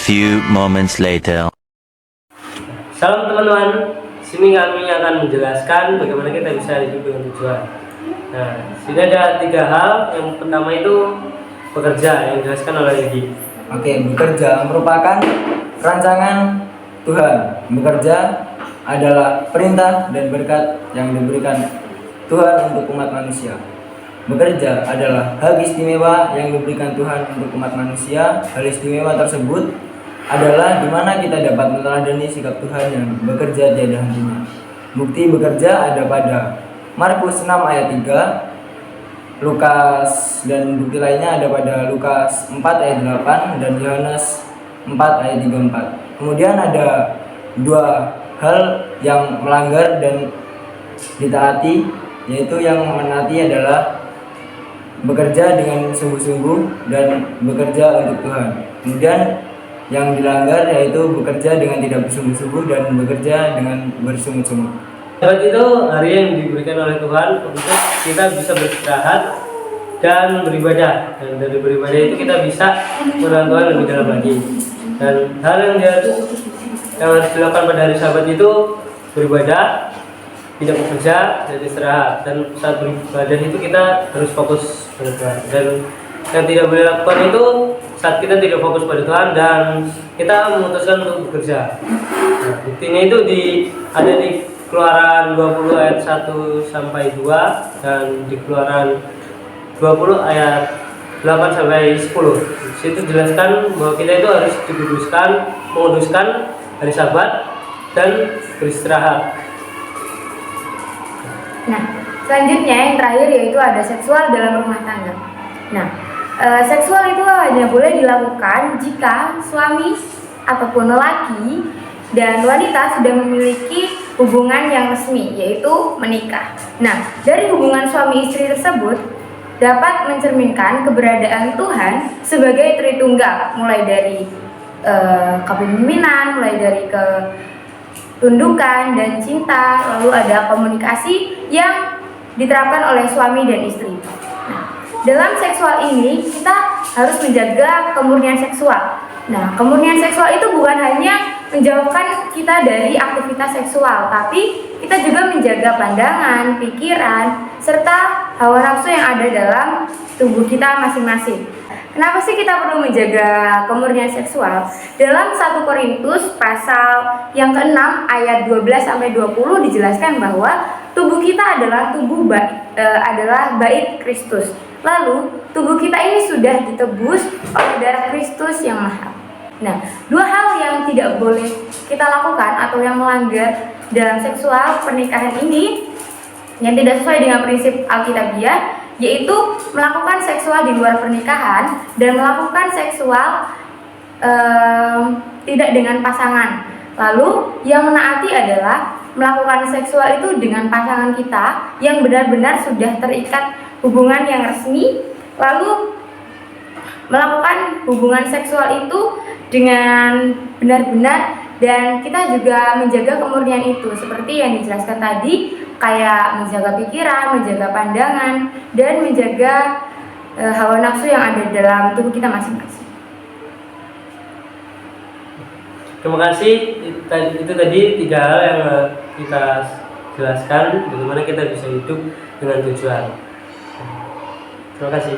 few moments later. Salam teman-teman, sini kami akan menjelaskan bagaimana kita bisa hidup dengan tujuan. Nah, sini ada 3 hal. Yang pertama itu bekerja, yang dijelaskan oleh Edi. Oke, bekerja merupakan rancangan Tuhan. Bekerja adalah perintah dan berkat yang diberikan Tuhan untuk umat manusia. Bekerja adalah hal istimewa yang diberikan Tuhan untuk umat manusia. Hal istimewa tersebut adalah di mana kita dapat meneladani sikap Tuhan yang bekerja tiada hentinya. Bukti bekerja ada pada Markus 6 ayat 3, Lukas, dan bukti lainnya ada pada Lukas 4 ayat 8 dan Yohanes 4 ayat 34. Kemudian ada 2 hal yang melanggar dan ditaati, yaitu yang menaati adalah bekerja dengan sungguh-sungguh dan bekerja untuk Tuhan. Kemudian yang dilanggar yaitu bekerja dengan tidak bersungguh-sungguh dan bekerja dengan bersungut-sungut. Sabat itu hari yang diberikan oleh Tuhan untuk kita bisa beristirahat dan beribadah. Dan dari beribadah itu kita bisa mengenal Tuhan lebih dalam lagi. Dan hal yang harus dilakukan pada hari Sabat itu beribadah, tidak bekerja, dan istirahat. Dan saat beribadah itu kita harus fokus pada Tuhan. Dan yang tidak boleh lakukan itu saat kita tidak fokus pada Tuhan dan kita memutuskan untuk bekerja. Nah, buktinya itu ada di Keluaran 20 ayat 1 sampai 2 dan di Keluaran 20 ayat 8 sampai 10. Di situ jelaskan bahwa kita itu harus menguduskan hari Sabat dan beristirahat. Nah, selanjutnya yang terakhir yaitu ada seksual dalam rumah tangga. Nah, seksual itu hanya boleh dilakukan jika suami ataupun lelaki dan wanita sudah memiliki hubungan yang resmi, yaitu menikah. Nah, dari hubungan suami istri tersebut dapat mencerminkan keberadaan Tuhan sebagai Tritunggal, mulai dari kepemimpinan, mulai dari ketundukan dan cinta, lalu ada komunikasi yang diterapkan oleh suami dan istri. Nah, dalam seksual ini kita harus menjaga kemurnian seksual. Nah, kemurnian seksual itu bukan hanya menjauhkan kita dari aktivitas seksual, tapi kita juga menjaga pandangan, pikiran, serta hawa nafsu yang ada dalam tubuh kita masing-masing. Kenapa sih kita perlu menjaga kemurnian seksual? Dalam 1 Korintus pasal yang ke-6 ayat 12 sampai 20 dijelaskan bahwa tubuh kita adalah adalah bait Kristus. Lalu tubuh kita ini sudah ditebus oleh darah Kristus yang mahal. Nah, 2 hal yang tidak boleh kita lakukan atau yang melanggar dalam seksual pernikahan ini yang tidak sesuai dengan prinsip Alkitabiah, yaitu melakukan seksual di luar pernikahan dan melakukan seksual tidak dengan pasangan. Lalu yang menaati adalah melakukan seksual itu dengan pasangan kita yang benar-benar sudah terikat hubungan yang resmi, lalu melakukan hubungan seksual itu dengan benar-benar, dan kita juga menjaga kemurnian itu seperti yang dijelaskan tadi, kayak menjaga pikiran, menjaga pandangan, dan menjaga hawa nafsu yang ada dalam tubuh kita masing-masing. Terima kasih. Itu tadi 3 hal yang kita jelaskan bagaimana kita bisa hidup dengan tujuan. Terima kasih.